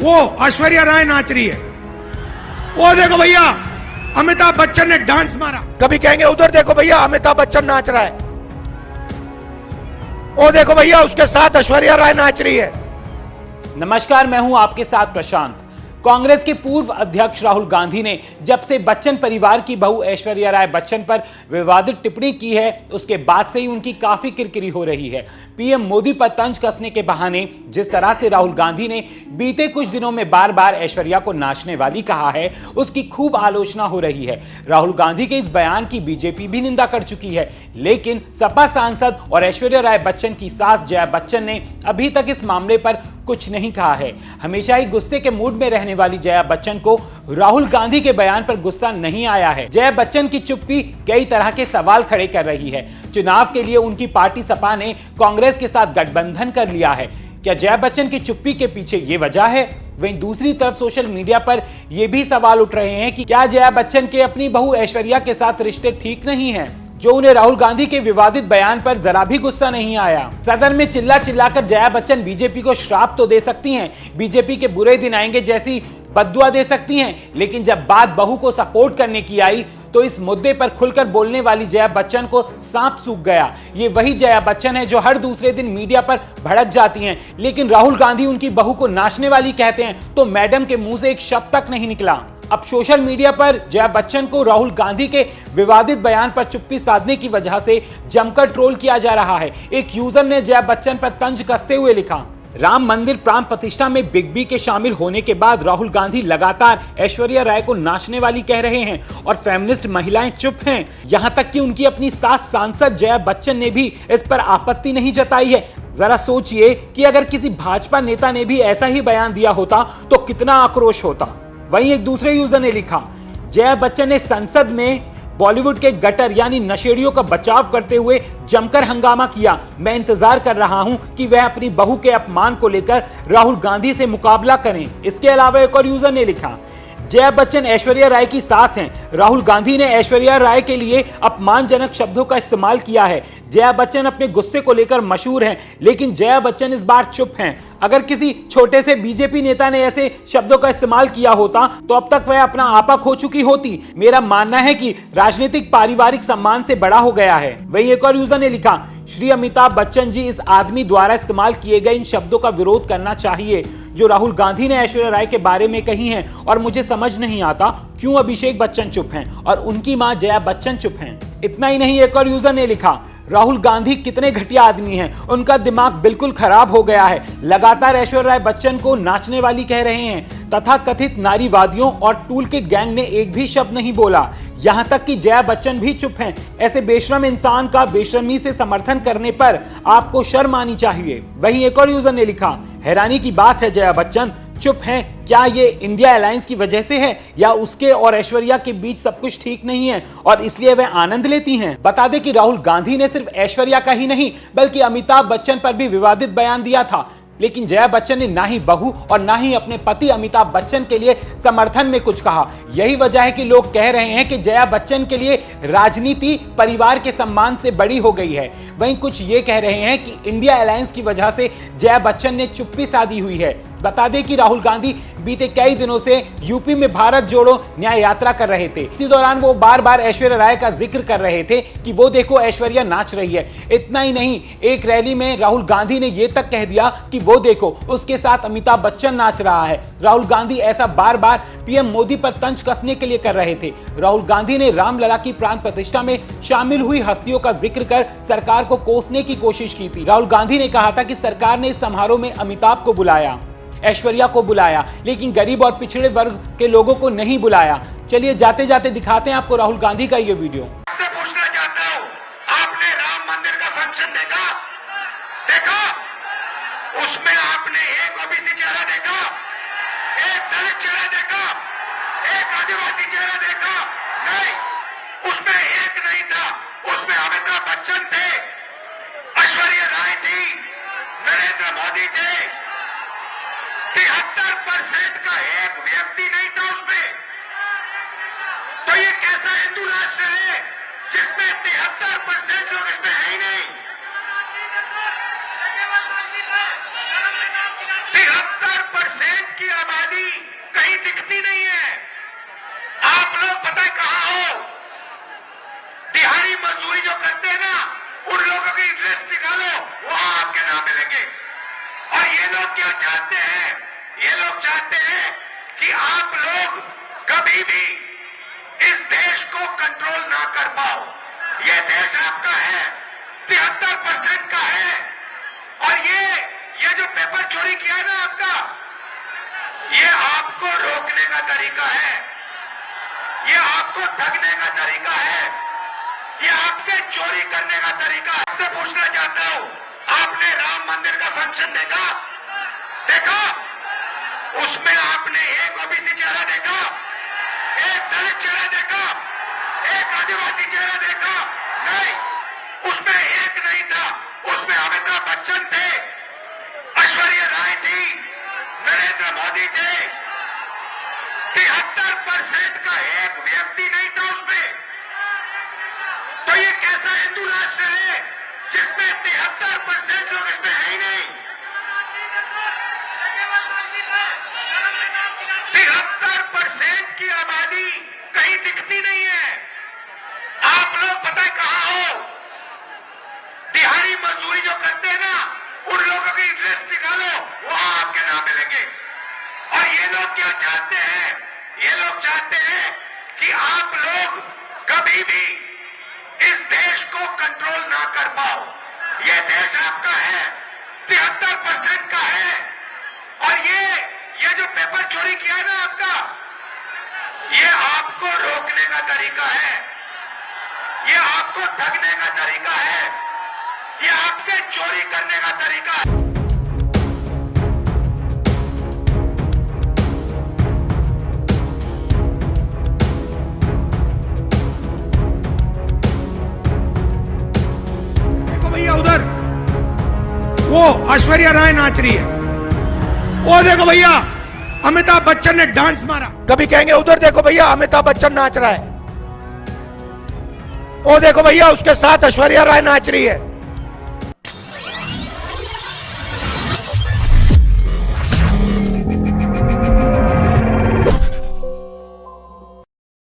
वो ऐश्वर्या राय नाच रही है। वो देखो भैया, अमिताभ बच्चन ने डांस मारा। कभी कहेंगे उधर देखो भैया अमिताभ बच्चन नाच रहा है, वो देखो भैया उसके साथ ऐश्वर्या राय नाच रही है। नमस्कार, मैं हूं आपके साथ प्रशांत। कांग्रेस के पूर्व अध्यक्ष राहुल गांधी ने जब से बच्चन परिवार की बहू ऐश्वर्या राय बच्चन पर विवादित टिप्पणी की है, उसके बाद से ही उनकी काफी किरकिरी हो रही है। पीएम मोदी पर तंज कसने के बहाने जिस तरह से राहुल गांधी ने बीते कुछ दिनों में बार बार ऐश्वर्या को नाचने वाली कहा है, उसकी खूब आलोचना हो रही है। राहुल गांधी के इस बयान की बीजेपी भी निंदा कर चुकी है, लेकिन सपा सांसद और ऐश्वर्या राय बच्चन की सास जया बच्चन ने अभी तक इस मामले पर कुछ नहीं कहा है। हमेशा ही गुस्से के मूड में रहने वाली जया बच्चन को राहुल गांधी के बयान पर गुस्सा नहीं आया है। जया बच्चन की चुप्पी कई तरह के सवाल खड़े कर रही है। चुनाव के लिए उनकी पार्टी सपा ने कांग्रेस के साथ गठबंधन कर लिया है। क्या जया बच्चन की चुप्पी के पीछे ये वजह है? वहीं दूसरी तरफ सोशल मीडिया पर यह भी सवाल उठ रहे हैं कि क्या जया बच्चन के अपनी बहू ऐश्वर्या के साथ रिश्ते ठीक नहीं हैं, जो उन्हें राहुल गांधी के विवादित बयान पर जरा भी गुस्सा नहीं आया। सदन में चिल्ला चिल्लाकर जया बच्चन बीजेपी को श्राप तो दे सकती हैं, बीजेपी के बुरे दिन आएंगे जैसी बद्दुआ दे सकती हैं, लेकिन जब बात बहू को सपोर्ट करने की आई तो इस मुद्दे पर खुलकर बोलने वाली जया बच्चन को सांप सूख गया। ये वही जया बच्चन है जो हर दूसरे दिन मीडिया पर भड़क जाती हैं, लेकिन राहुल गांधी उनकी बहू को नाचने वाली कहते हैं तो मैडम के मुंह से एक शब्द तक नहीं निकला। अब सोशल मीडिया पर जया बच्चन को राहुल गांधी के विवादित बयान पर चुप्पी साधने की वजह से जमकर ट्रोल किया जा रहा है। एक यूजर ने जया बच्चन पर तंज कसते हुए लिखा, राम मंदिर प्राण प्रतिष्ठा में बिग बी के शामिल होने के बाद राहुल गांधी लगातार ऐश्वर्या राय को नाचने वाली कह रहे हैं और फेमिनिस्ट महिलाएं चुप हैं। यहां तक कि उनकी अपनी सास सांसद जया बच्चन ने भी इस पर आपत्ति नहीं जताई है। जरा सोचिए कि अगर किसी भाजपा नेता ने भी ऐसा ही बयान दिया होता तो कितना आक्रोश होता। वहीं एक दूसरे यूजर ने लिखा, जया बच्चन ने संसद में बॉलीवुड के गटर यानी नशेड़ियों का बचाव करते हुए जमकर हंगामा किया। मैं इंतजार कर रहा हूं कि वह अपनी बहू के अपमान को लेकर राहुल गांधी से मुकाबला करें। इसके अलावा एक और यूजर ने लिखा, जया बच्चन ऐश्वर्या राय की सास हैं। राहुल गांधी ने ऐश्वर्या राय के लिए अपमानजनक शब्दों का इस्तेमाल किया है। जया बच्चन अपने गुस्से को लेकर मशहूर हैं, लेकिन जया बच्चन इस बार चुप हैं। अगर किसी छोटे से बीजेपी नेता ने ऐसे शब्दों का इस्तेमाल किया होता तो अब तक वह अपना आपा खो चुकी होती। मेरा मानना है कि राजनीतिक पारिवारिक सम्मान से बड़ा हो गया है। वहीं एक और यूजर ने लिखा, श्री अमिताभ बच्चन जी, इस आदमी द्वारा इस्तेमाल किए गए इन शब्दों का विरोध करना चाहिए जो राहुल गांधी ने ऐश्वर्या राय के बारे में कही हैं, और मुझे समझ नहीं आता क्यों अभिषेक बच्चन चुप हैं और उनकी मां जया बच्चन चुप हैं। इतना ही नहीं, एक और यूजर ने लिखा, राहुल गांधी कितने घटिया आदमी हैं, उनका दिमाग बिल्कुल खराब हो गया है। लगातार ऐश्वर्या राय बच्चन को नाचने वाली कह रहे हैं तथा कथित नारीवादियों और टूलकिट गैंग ने एक भी शब्द नहीं बोला। यहां तक कि जया बच्चन भी चुप हैं। ऐसे बेशरम इंसान का बेशर्मी से समर्थन करने पर आपको शर्म आनी चाहिए। वहीं एक और यूजर ने लिखा, हैरानी की बात है जया बच्चन चुप हैं। क्या ये इंडिया अलायंस की वजह से है या उसके और ऐश्वर्या के बीच सब कुछ ठीक नहीं है और इसलिए वह आनंद लेती हैं? बता दें कि राहुल गांधी ने सिर्फ ऐश्वर्या का ही नहीं बल्कि अमिताभ बच्चन पर भी विवादित बयान दिया था, लेकिन जया बच्चन ने ना ही बहू और ना ही अपने पति अमिताभ बच्चन के लिए समर्थन में कुछ कहा। यही वजह है कि लोग कह रहे हैं कि जया बच्चन के लिए राजनीति परिवार के सम्मान से बड़ी हो गई है। वहीं कुछ ये कह रहे हैं कि इंडिया अलायंस की वजह से जया बच्चन ने चुप्पी साधी हुई है। बता दें कि राहुल गांधी बीते कई दिनों से यूपी में भारत जोड़ो न्याय यात्रा कर रहे थे। इसी दौरान वो बार बार ऐश्वर्या राय का जिक्र कर रहे थे कि वो देखो ऐश्वर्या नाच रही है। इतना ही नहीं, एक रैली में राहुल गांधी ने ये तक कह दिया कि वो देखो उसके साथ अमिताभ बच्चन नाच रहा है। राहुल गांधी ऐसा बार बार पीएम मोदी पर तंज कसने के लिए कर रहे थे। राहुल गांधी ने रामलला की प्राण प्रतिष्ठा में शामिल हुई हस्तियों का जिक्र कर सरकार को कोसने की कोशिश की थी। राहुल गांधी ने कहा था कि सरकार ने इस समारोह में अमिताभ को बुलाया, ऐश्वर्या को बुलाया, लेकिन गरीब और पिछड़े वर्ग के लोगों को नहीं बुलाया। चलिए जाते जाते दिखाते हैं आपको राहुल गांधी का ये वीडियो। आपसे पूछना चाहता हूं, आपने राम मंदिर का फंक्शन देखा? उसमें आपने एक ओबीसी चेहरा देखा, एक दलित चेहरा देखा, एक आदिवासी चेहरा देखा? नहीं, उसमें एक नहीं था। उसमें अमिताभ बच्चन थे, ऐश्वर्या राय थी, नरेंद्र मोदी थे। 73% का एक व्यक्ति नहीं था उसमें। तो ये कैसा हिंदू राष्ट्र है जिसमें 73% लोग इसमें है ही नहीं? 73% की आबादी मजदूरी जो करते हैं ना, उन लोगों की लिस्ट निकालो, वहां आपके नाम मिलेंगे। और ये लोग क्या चाहते हैं? ये लोग चाहते हैं कि आप लोग कभी भी इस देश को कंट्रोल ना कर पाओ। ये देश आपका है, 73% का है। और ये जो पेपर चोरी किया है ना आपका, ये आपको रोकने का तरीका है, ये आपको ठगने का तरीका है, ये आपसे चोरी करने का तरीका है। आपसे पूछना चाहता हूं, आपने राम मंदिर का फंक्शन देखा? उसमें आपने एक ओबीसी चेहरा देखा, एक दलित चेहरा देखा, एक आदिवासी चेहरा देखा? नहीं, उसमें एक नहीं था। उसमें अमिताभ बच्चन थे, ऐश्वर्या राय थी, नरेंद्र मोदी थे। 73% का एक व्यक्ति नहीं था उसमें। तो ये कैसा हिंदू राष्ट्र है जिसमें 73% लोग इसमें है ही नहीं? 73% की आबादी कहीं दिखती नहीं है। आप लोग पता है कहां हो? दिहाड़ी मजदूरी जो करते हैं ना, उन लोगों की लिस्ट निकालो, वहां आपके नाम मिलेंगे। और ये लोग क्या चाहते हैं? ये लोग चाहते हैं कि आप लोग कभी भी इस देश को कंट्रोल ना कर पाओ। ये देश आपका है, 73% का है। और ये जो पेपर चोरी किया है ना आपका, ये आपको रोकने का तरीका है, ये आपको ठगने का तरीका है, ये आपसे चोरी करने का तरीका है। देखो भैया उधर वो ऐश्वर्या राय नाच रही है, वो देखो भैया अमिताभ बच्चन ने डांस मारा। कभी कहेंगे उधर देखो भैया अमिताभ बच्चन नाच रहा है, वो देखो भैया उसके साथ ऐश्वर्या राय नाच रही है।